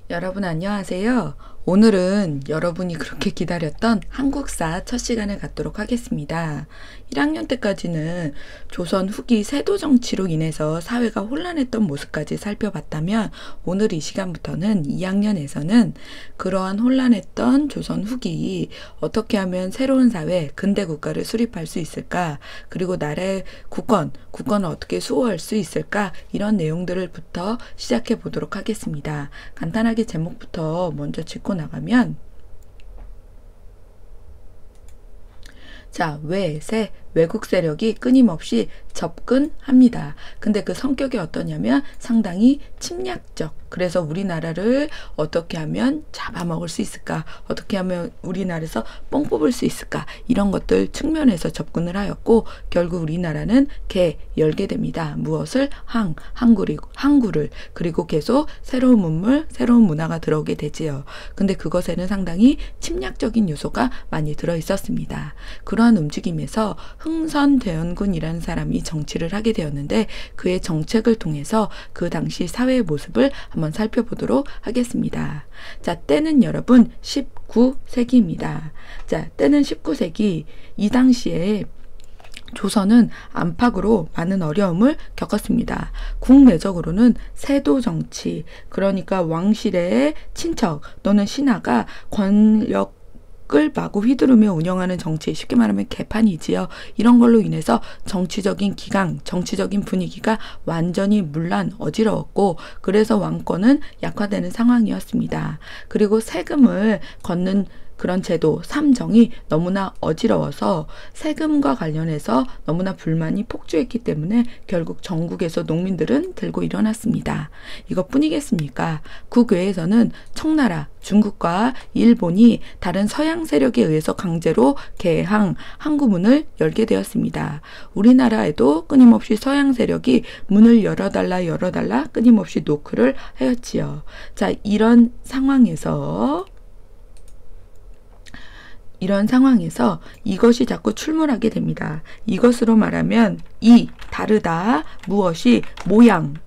여러분 안녕하세요. 오늘은 여러분이 그렇게 기다렸던 한국사 첫 시간을 갖도록 하겠습니다. 1학년 때까지는 조선 후기 세도 정치로 인해서 사회가 혼란했던 모습까지 살펴봤다면 오늘 이 시간부터는 2학년에서는 그러한 혼란했던 조선 후기 어떻게 하면 새로운 사회, 근대 국가를 수립할 수 있을까? 그리고 나라의 국권을 어떻게 수호할 수 있을까? 이런 내용들을부터 시작해 보도록 하겠습니다. 간단하게 제목부터 먼저 짚고 나가면 자, 외국 세력이 끊임없이 접근합니다. 근데 그 성격이 어떠냐면 상당히 침략적. 그래서 우리나라를 어떻게 하면 잡아먹을 수 있을까? 어떻게 하면 우리나라에서 뽕 뽑을 수 있을까? 이런 것들 측면에서 접근을 하였고 결국 우리나라는 열게 됩니다. 무엇을? 항구를. 그리고 계속 새로운 문물, 새로운 문화가 들어오게 되지요. 근데 그것에는 상당히 침략적인 요소가 많이 들어 있었습니다. 그러한 움직임에서 흥선대원군이라는 사람이 정치를 하게 되었는데 그의 정책을 통해서 그 당시 사회의 모습을 한번 살펴보도록 하겠습니다. 자, 때는 여러분 19세기입니다. 자, 때는 19세기 이 당시에 조선은 안팎으로 많은 어려움을 겪었습니다. 국내적으로는 세도 정치, 그러니까 왕실의 친척 또는 신하가 권력을 마구 휘두르며 운영하는 정치, 쉽게 말하면 개판이지요. 이런 걸로 인해서 정치적인 기강, 정치적인 분위기가 완전히 어지러웠고 그래서 왕권은 약화되는 상황이었습니다. 그리고 세금을 걷는 그런 제도, 삼정이 너무나 어지러워서 세금과 관련해서 너무나 불만이 폭주했기 때문에 결국 전국에서 농민들은 들고 일어났습니다. 이것뿐이겠습니까? 국외에서는 청나라, 중국과 일본이 다른 서양 세력에 의해서 강제로 항구문을 열게 되었습니다. 우리나라에도 끊임없이 서양 세력이 문을 열어달라 끊임없이 노크를 하였지요. 자, 이런 상황에서 이것이 자꾸 출몰하게 됩니다. 이것으로 말하면 다르다, 무엇이,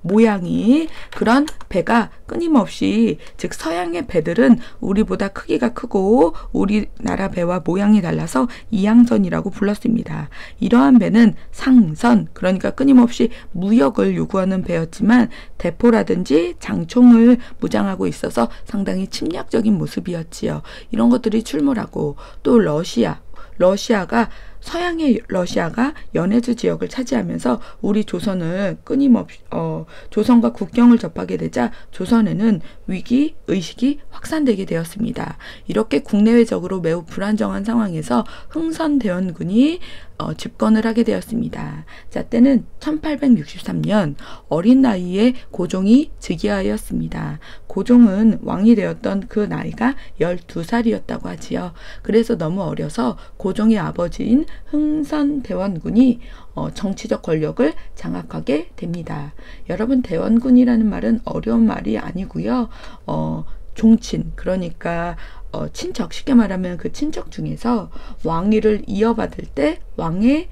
모양이 그런 배가 끊임없이 즉 서양의 배들은 우리보다 크기가 크고 우리나라 배와 모양이 달라서 이양선이라고 불렀습니다. 이러한 배는 상선, 그러니까 끊임없이 무역을 요구하는 배였지만 대포라든지 장총을 무장하고 있어서 상당히 침략적인 모습이었지요. 이런 것들이 출몰하고 또 러시아가 서양의 러시아가 연해주 지역을 차지하면서 우리 조선을 끊임없이 조선과 국경을 접하게 되자 조선에는 위기 의식이 확산되게 되었습니다. 이렇게 국내외적으로 매우 불안정한 상황에서 흥선대원군이 집권을 하게 되었습니다. 자, 때는 1863년 어린 나이에 고종이 즉위하였습니다. 고종은 왕이 되었던 그 나이가 12살이었다고 하지요. 그래서 너무 어려서 고종의 아버지인 흥선대원군이 정치적 권력을 장악하게 됩니다. 여러분, 대원군이라는 말은 어려운 말이 아니고요. 종친, 그러니까 친척, 쉽게 말하면 그 친척 중에서 왕위를 이어받을 때 왕의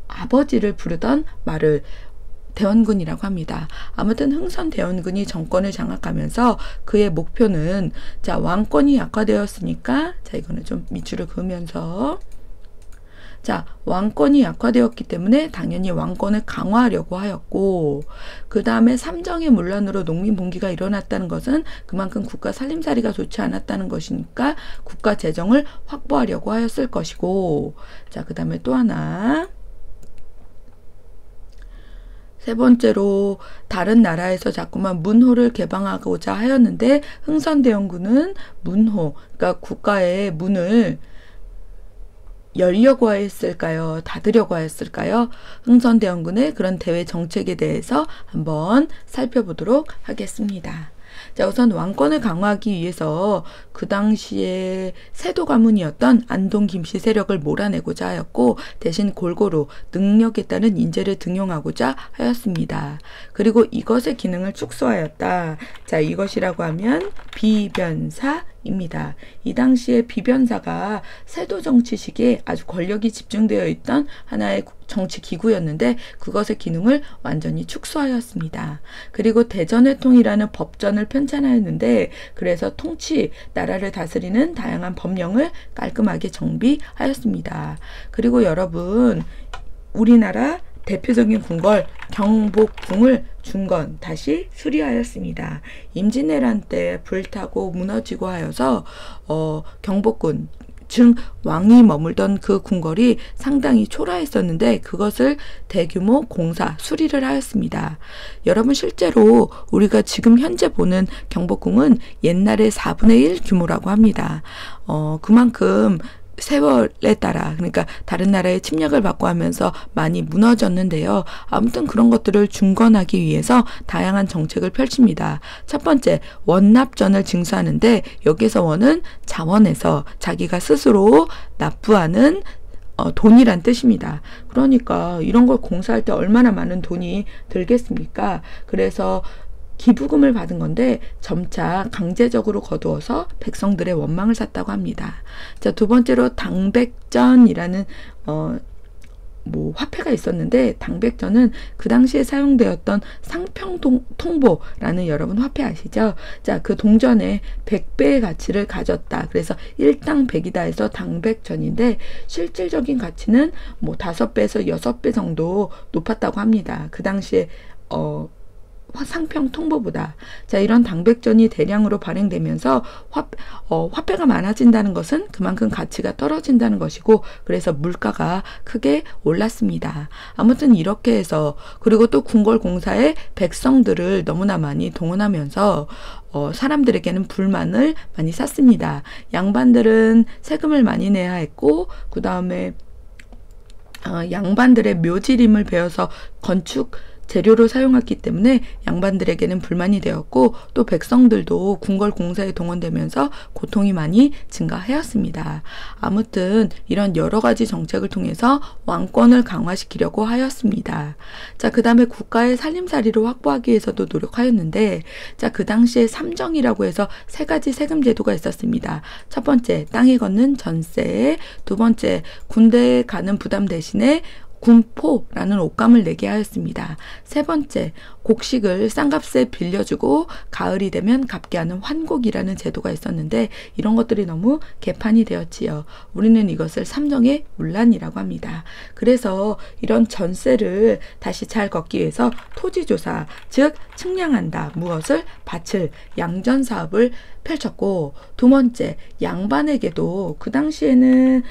아버지를 부르던 말을 대원군이라고 합니다. 아무튼 흥선대원군이 정권을 장악하면서 그의 목표는 자, 왕권이 약화되었으니까 자, 이거는 좀 밑줄을 그으면서 자, 왕권이 약화되었기 때문에 당연히 왕권을 강화하려고 하였고 그 다음에 삼정의 문란으로 농민 봉기가 일어났다는 것은 그만큼 국가 살림살이가 좋지 않았다는 것이니까 국가 재정을 확보하려고 하였을 것이고 자, 그 다음에 또 하나 세 번째로 다른 나라에서 자꾸만 문호를 개방하고자 하였는데 흥선대원군은 그러니까 국가의 문을 열려고 했을까요? 닫으려고 했을까요? 흥선대원군의 그런 대외 정책에 대해서 한번 살펴보도록 하겠습니다. 자, 우선 왕권을 강화하기 위해서 그 당시에 세도 가문이었던 안동 김씨 세력을 몰아내고자 하였고 대신 골고루 능력에 따른 인재를 등용하고자 하였습니다. 그리고 이것의 기능을 축소하였다. 자, 이것이라고 하면 비변사 입니다. 이 당시에 비변사가 세도 정치 시기에 아주 권력이 집중되어 있던 하나의 정치 기구였는데 그것의 기능을 완전히 축소하였습니다. 그리고 대전회통이라는 법전을 편찬하였는데 그래서 통치, 나라를 다스리는 다양한 법령을 깔끔하게 정비하였습니다. 그리고 여러분, 우리나라 대표적인 궁궐 경복궁을 중건 다시 수리하였습니다. 임진왜란 때 불타고 무너지고 하여서 경복궁 즉 왕이 머물던 그 궁궐이 상당히 초라했었는데 그것을 대규모 공사 수리를 하였습니다. 여러분, 실제로 우리가 지금 현재 보는 경복궁은 옛날의 4분의 1 규모라고 합니다. 그만큼 세월에 따라, 그러니까 다른 나라의 침략을 받고 하면서 많이 무너졌는데요. 아무튼 그런 것들을 중건하기 위해서 다양한 정책을 펼칩니다. 첫 번째, 원납전을 징수하는데 여기서 원은 자원에서 자기가 스스로 납부하는 돈이란 뜻입니다. 그러니까 이런 걸 공사할 때 얼마나 많은 돈이 들겠습니까? 그래서 기부금을 받은 건데 점차 강제적으로 거두어서 백성들의 원망을 샀다고 합니다. 자, 두 번째로 당백전이라는 화폐가 있었는데 당백전은 그 당시에 사용되었던 상평통보라는 여러분 화폐 아시죠? 자, 그 동전의 100배의 가치를 가졌다. 그래서 1당 100이다 해서 당백전인데 실질적인 가치는 5배에서 6배 정도 높았다고 합니다. 그 당시에 상평 통보보다. 자, 이런 당백전이 대량으로 발행되면서 화폐가 많아진다는 것은 그만큼 가치가 떨어진다는 것이고 그래서 물가가 크게 올랐습니다. 아무튼 이렇게 해서, 그리고 또 궁궐 공사에 백성들을 너무나 많이 동원하면서 사람들에게는 불만을 많이 샀습니다. 양반들은 세금을 많이 내야 했고 그 다음에 양반들의 묘지림을 베어서 건축 재료로 사용했기 때문에 양반들에게는 불만이 되었고 또 백성들도 궁궐 공사에 동원되면서 고통이 많이 증가하였습니다. 아무튼 이런 여러 가지 정책을 통해서 왕권을 강화시키려고 하였습니다. 자, 그 다음에 국가의 살림살이를 확보하기 위해서도 노력하였는데, 자, 그 당시에 삼정이라고 해서 3가지 세금 제도가 있었습니다. 첫 번째, 땅에 걷는 전세, 두 번째, 군대에 가는 부담 대신에 군포라는 옷감을 내게 하였습니다. 세 번째, 곡식을 싼값에 빌려주고 가을이 되면 갚게 하는 환곡이라는 제도가 있었는데 이런 것들이 너무 개판이 되었지요. 우리는 이것을 삼정의 문란이라고 합니다. 그래서 이런 전세를 다시 잘 걷기 위해서 토지조사, 즉 측량한다. 무엇을? 밭을, 양전사업을 펼쳤고, 두 번째, 양반에게도 그 당시에는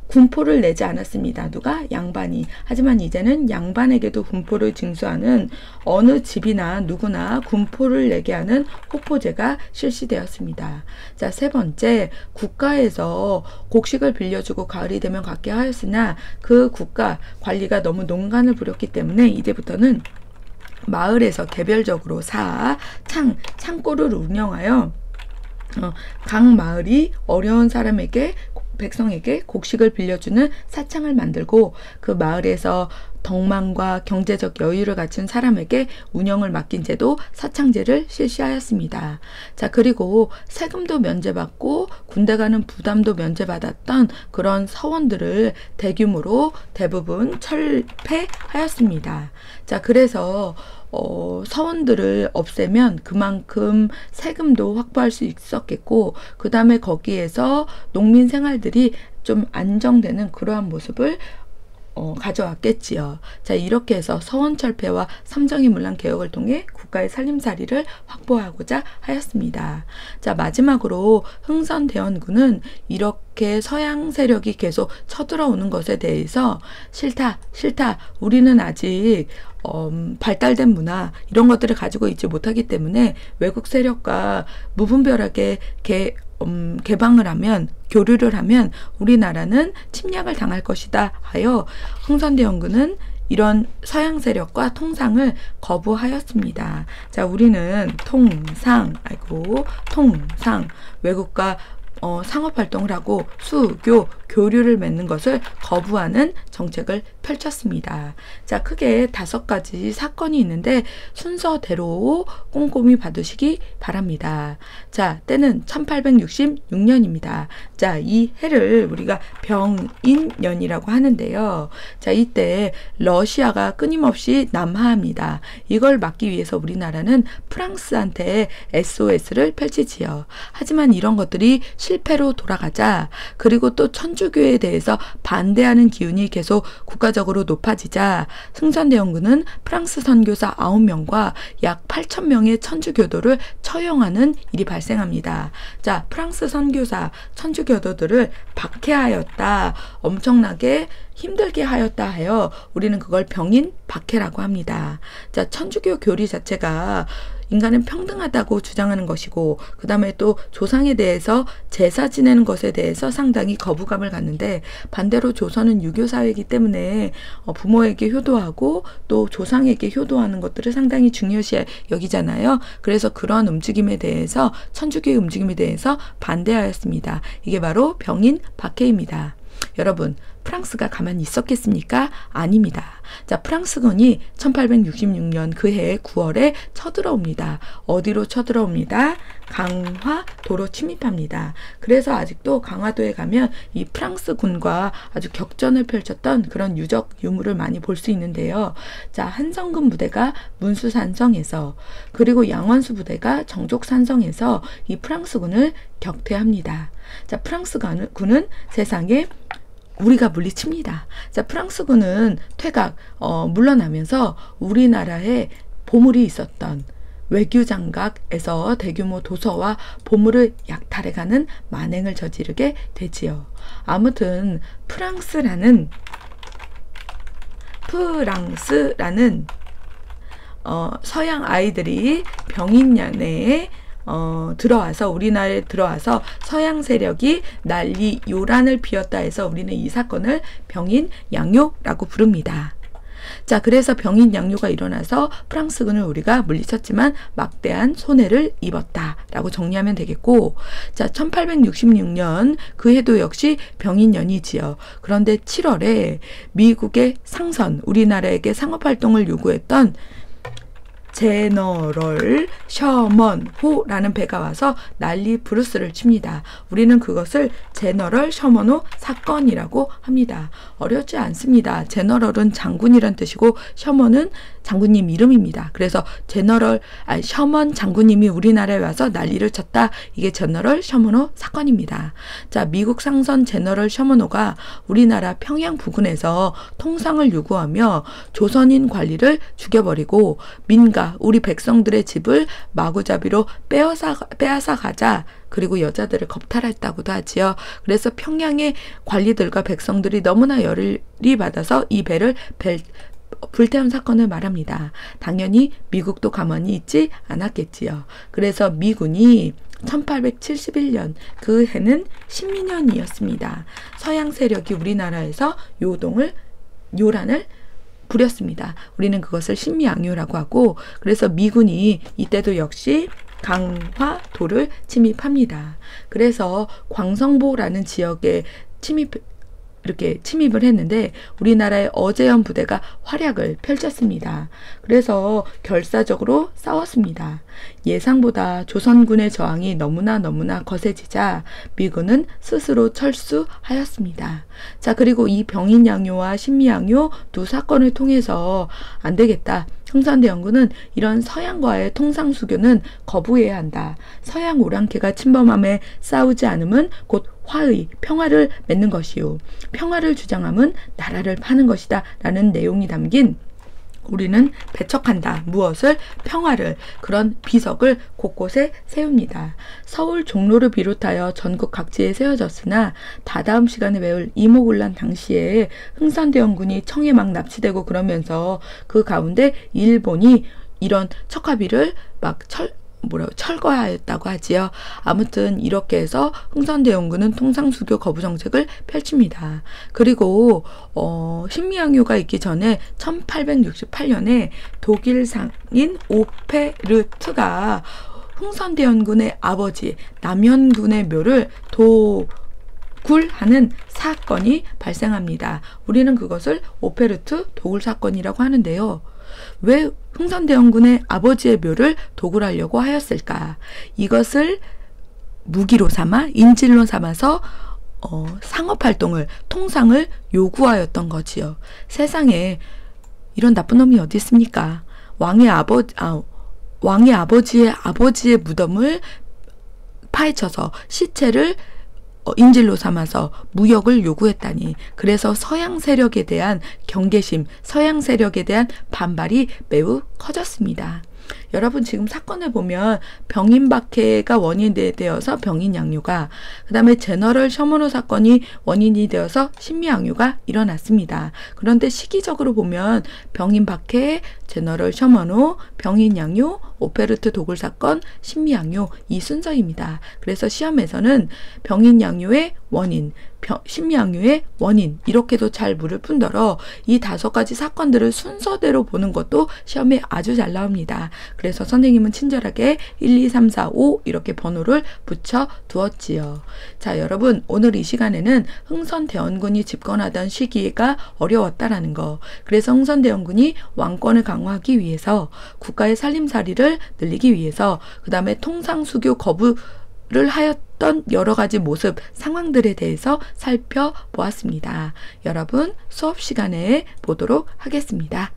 군포를 내지 않았습니다. 누가? 양반이. 하지만 이제는 양반에게도 군포를 징수하는, 어느 집이나 누구나 군포를 내게 하는 호포제가 실시되었습니다. 자, 세 번째, 국가에서 곡식을 빌려주고 가을이 되면 갚게 하였으나 그 국가 관리가 너무 농간을 부렸기 때문에 이제부터는 마을에서 개별적으로 창고를 운영하여 각 마을이 어려운 사람에게, 백성에게 곡식을 빌려주는 사창을 만들고 그 마을에서 덕망과 경제적 여유를 갖춘 사람에게 운영을 맡긴 제도 사창제를 실시하였습니다. 자, 그리고 세금도 면제받고 군대 가는 부담도 면제받았던 그런 서원들을 대규모로 대부분 철폐하였습니다. 자, 그래서 서원들을 없애면 그만큼 세금도 확보할 수 있었겠고 그 다음에 거기에서 농민 생활들이 좀 안정되는 그러한 모습을 가져왔겠지요. 자, 이렇게 해서 서원철폐와 삼정의 문란 개혁을 통해 국가의 살림살이를 확보하고자 하였습니다. 자, 마지막으로 흥선대원군은 이렇게 서양 세력이 계속 쳐들어오는 것에 대해서 싫다, 우리는 아직 발달된 문화 이런 것들을 가지고 있지 못하기 때문에 외국 세력과 무분별하게 개방을 하면, 교류를 하면 우리나라는 침략을 당할 것이다 하여 흥선대원군은 이런 서양 세력과 통상을 거부하였습니다. 자, 우리는 통상 외국과 상업활동을 하고 수교, 교류를 맺는 것을 거부하는 정책을 펼쳤습니다. 자, 크게 5가지 사건이 있는데 순서대로 꼼꼼히 봐두시기 바랍니다. 자, 때는 1866년입니다. 자, 이 해를 우리가 병인년이라고 하는데요. 자, 이때 러시아가 끊임없이 남하합니다. 이걸 막기 위해서 우리나라는 프랑스한테 SOS를 펼치지요. 하지만 이런 것들이 실패로 돌아가자, 그리고 또 천주교에 대해서 반대하는 기운이 계속 국가적으로 높아지자 승천대원군은 프랑스 선교사 9명과 약 8,000명의 천주교도를 처형하는 일이 발생합니다. 자, 프랑스 선교사 천주교도들을 박해하였다, 엄청나게 힘들게 하였다 하여 우리는 그걸 병인 박해라고 합니다. 자, 천주교 교리 자체가 인간은 평등하다고 주장하는 것이고, 그 다음에 또 조상에 대해서 제사 지내는 것에 대해서 상당히 거부감을 갖는데, 반대로 조선은 유교사회이기 때문에 부모에게 효도하고 또 조상에게 효도하는 것들을 상당히 중요시 여기잖아요. 그래서 그런 움직임에 대해서, 천주교의 움직임에 대해서 반대하였습니다. 이게 바로 병인 박해입니다. 여러분, 프랑스가 가만히 있었겠습니까? 아닙니다. 자, 프랑스군이 1866년 그 해의 9월에 쳐들어옵니다. 어디로 쳐들어옵니다? 강화도로 침입합니다. 그래서 아직도 강화도에 가면 이 프랑스군과 아주 격전을 펼쳤던 그런 유적 유물을 많이 볼 수 있는데요. 자, 한성근 부대가 문수산성에서, 그리고 양원수 부대가 정족산성에서 이 프랑스군을 격퇴합니다. 자, 프랑스군은 세상에 우리가 물리칩니다. 자, 프랑스군은 퇴각, 물러나면서 우리나라에 보물이 있었던 외교장각에서 대규모 도서와 보물을 약탈해가는 만행을 저지르게 되지요. 아무튼 프랑스라는 서양 아이들이 병인년에 들어와서, 우리나라에 들어와서 서양 세력이 난리 요란을 피웠다 해서 우리는 이 사건을 병인양요라고 부릅니다. 자, 그래서 병인양요가 일어나서 프랑스군을 우리가 물리쳤지만 막대한 손해를 입었다라고 정리하면 되겠고, 자, 1866년 그 해도 역시 병인년이지요. 그런데 7월에 미국의 상선, 우리나라에게 상업활동을 요구했던 제너럴 셔먼호라는 배가 와서 난리 브루스를 칩니다. 우리는 그것을 제너럴 셔먼호 사건이라고 합니다. 어렵지 않습니다. 제너럴은 장군이란 뜻이고 셔먼은 장군님 이름입니다. 그래서 셔먼 장군님이 우리나라에 와서 난리를 쳤다. 이게 제너럴 셔먼호 사건입니다. 자, 미국 상선 제너럴 셔먼호가 우리나라 평양 부근에서 통상을 요구하며 조선인 관리를 죽여버리고 민가, 우리 백성들의 집을 마구잡이로 빼앗아 가자. 그리고 여자들을 겁탈했다고도 하지요. 그래서 평양의 관리들과 백성들이 너무나 열이 받아서 이 배를 불태운 사건을 말합니다. 당연히 미국도 가만히 있지 않았겠지요. 그래서 미군이 1871년, 그 해는 신민년이었습니다. 서양 세력이 우리나라에서 요란을 부렸습니다. 우리는 그것을 신미양요라고 하고, 그래서 미군이 이때도 역시 강화도를 침입합니다. 그래서 광성보라는 지역에 침입을 했는데 우리나라의 어제현 부대가 활약을 펼쳤습니다. 그래서 결사적으로 싸웠습니다. 예상보다 조선군의 저항이 너무나 거세지자 미군은 스스로 철수하였습니다. 자, 그리고 이 병인양요와 신미양요 두 사건을 통해서 안 되겠다. 흥선대원군은 이런 서양과의 통상수교는 거부해야 한다. 서양 오랑캐가 침범함에 싸우지 않음은 곧 화의, 평화를 맺는 것이요. 평화를 주장함은 나라를 파는 것이다. 라는 내용이 담긴, 우리는 배척한다. 무엇을? 평화를. 그런 비석을 곳곳에 세웁니다. 서울 종로를 비롯하여 전국 각지에 세워졌으나 다다음 시간에 배울 이모군란 당시에 흥선대원군이 청에 막 납치되고 그러면서 그 가운데 일본이 이런 척화비를 막 철거하였다고 하지요. 아무튼 이렇게 해서 흥선대원군은 통상수교 거부 정책을 펼칩니다. 그리고 신미양요가 있기 전에 1868년에 독일 상인 오페르트가 흥선대원군의 아버지 남현군의 묘를 도굴하는 사건이 발생합니다. 우리는 그것을 오페르트 도굴 사건이라고 하는데요. 왜 흥선대원군의 아버지의 묘를 도굴하려고 하였을까? 이것을 무기로 삼아 인질로 삼아서 상업활동을 통상을 요구하였던 거지요. 세상에 이런 나쁜 놈이 어디 있습니까? 왕의 아버지의 무덤을 파헤쳐서 시체를 인질로 삼아서 무역을 요구했다니. 그래서 서양 세력에 대한 경계심, 서양 세력에 대한 반발이 매우 커졌습니다. 여러분 지금 사건을 보면 병인박해가 원인이 되어서 병인양요가, 그 다음에 제너럴 셔먼호 사건이 원인이 되어서 신미양요가 일어났습니다. 그런데 시기적으로 보면 병인박해, 제너럴 셔먼호, 병인양요, 오페르트 도굴 사건, 신미양요 이 순서입니다. 그래서 시험에서는 병인양요의 원인, 신미양요의 원인 이렇게도 잘 물을 뿐더러 이 5가지 사건들을 순서대로 보는 것도 시험에 아주 잘 나옵니다. 그래서 선생님은 친절하게 1, 2, 3, 4, 5 이렇게 번호를 붙여 두었지요. 자, 여러분 오늘 이 시간에는 흥선대원군이 집권하던 시기가 어려웠다라는 거, 그래서 흥선대원군이 왕권을 강화하기 위해서 국가의 살림살이를 늘리기 위해서 그 다음에 통상수교 거부를 하였던 여러 가지 모습, 상황들에 대해서 살펴보았습니다. 여러분 수업 시간에 보도록 하겠습니다.